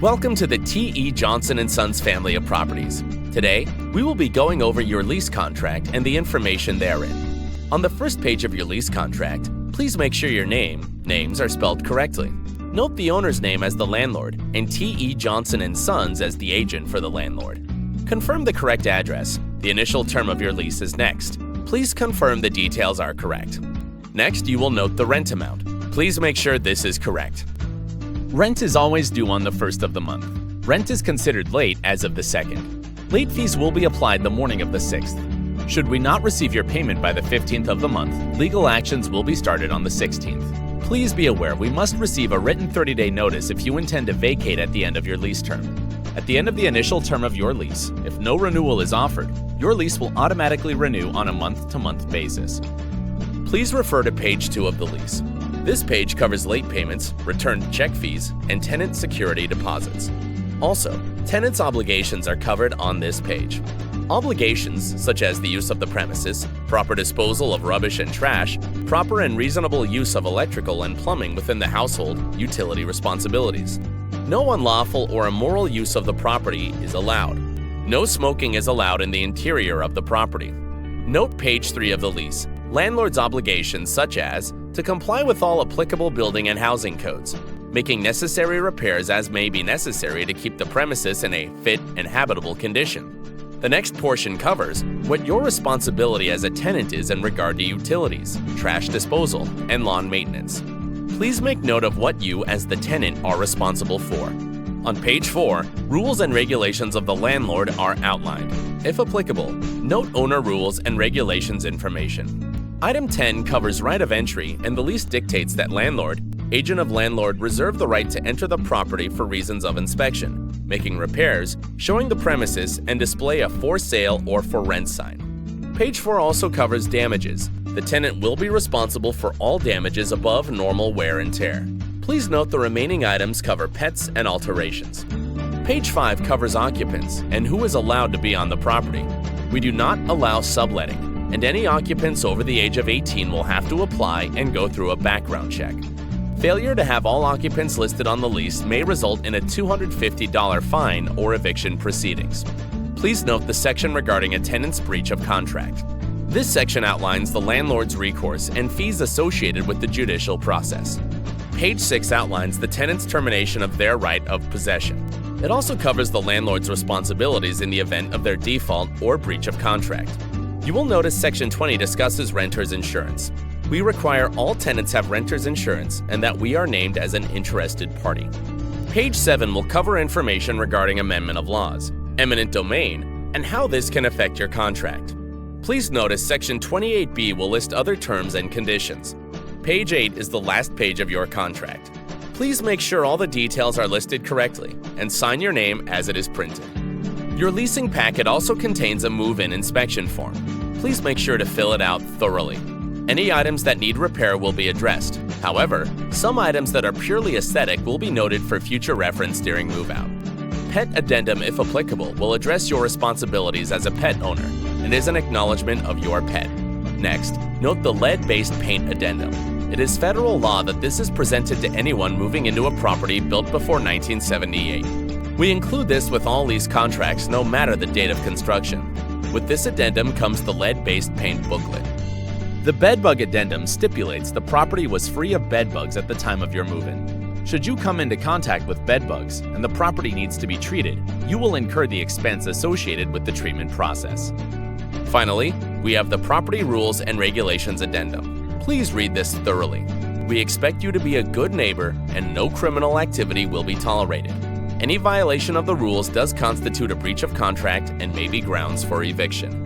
Welcome to the T.E. Johnson & Sons family of properties. Today, we will be going over your lease contract and the information therein. On the first page of your lease contract, please make sure your names are spelled correctly. Note the owner's name as the landlord and T.E. Johnson & Sons as the agent for the landlord. Confirm the correct address. The initial term of your lease is next. Please confirm the details are correct. Next, you will note the rent amount. Please make sure this is correct. Rent is always due on the 1st of the month. Rent is considered late as of the 2nd. Late fees will be applied the morning of the 6th. Should we not receive your payment by the 15th of the month, legal actions will be started on the 16th. Please be aware we must receive a written 30-day notice if you intend to vacate at the end of your lease term. At the end of the initial term of your lease, if no renewal is offered, your lease will automatically renew on a month-to-month basis. Please refer to page 2 of the lease. This page covers late payments, returned check fees, and tenant security deposits. Also, tenants' obligations are covered on this page. Obligations such as the use of the premises, proper disposal of rubbish and trash, proper and reasonable use of electrical and plumbing within the household, utility responsibilities. No unlawful or immoral use of the property is allowed. No smoking is allowed in the interior of the property. Note page 3 of the lease. Landlord's obligations such as to comply with all applicable building and housing codes, making necessary repairs as may be necessary to keep the premises in a fit and habitable condition. The next portion covers what your responsibility as a tenant is in regard to utilities, trash disposal, and lawn maintenance. Please make note of what you as the tenant are responsible for. On page 4, rules and regulations of the landlord are outlined. If applicable, note owner rules and regulations information. Item 10 covers right of entry, and the lease dictates that landlord, agent of landlord reserve the right to enter the property for reasons of inspection, making repairs, showing the premises, and display a for sale or for rent sign. Page 4 also covers damages. The tenant will be responsible for all damages above normal wear and tear. Please note the remaining items cover pets and alterations. Page 5 covers occupants and who is allowed to be on the property. We do not allow subletting, and any occupants over the age of 18 will have to apply and go through a background check. Failure to have all occupants listed on the lease may result in a $250 fine or eviction proceedings. Please note the section regarding a tenant's breach of contract. This section outlines the landlord's recourse and fees associated with the judicial process. Page 6 outlines the tenant's termination of their right of possession. It also covers the landlord's responsibilities in the event of their default or breach of contract. You will notice Section 20 discusses renter's insurance. We require all tenants have renter's insurance and that we are named as an interested party. Page 7 will cover information regarding amendment of laws, eminent domain, and how this can affect your contract. Please notice Section 28B will list other terms and conditions. Page 8 is the last page of your contract. Please make sure all the details are listed correctly and sign your name as it is printed. Your leasing packet also contains a move-in inspection form. Please make sure to fill it out thoroughly. Any items that need repair will be addressed. However, some items that are purely aesthetic will be noted for future reference during move-out. Pet addendum, if applicable, will address your responsibilities as a pet owner and is an acknowledgement of your pet. Next, note the lead-based paint addendum. It is federal law that this is presented to anyone moving into a property built before 1978. We include this with all lease contracts no matter the date of construction. With this addendum comes the lead-based paint booklet. The bedbug addendum stipulates the property was free of bedbugs at the time of your move-in. Should you come into contact with bedbugs and the property needs to be treated, you will incur the expense associated with the treatment process. Finally, we have the property rules and regulations addendum. Please read this thoroughly. We expect you to be a good neighbor and no criminal activity will be tolerated. Any violation of the rules does constitute a breach of contract and may be grounds for eviction.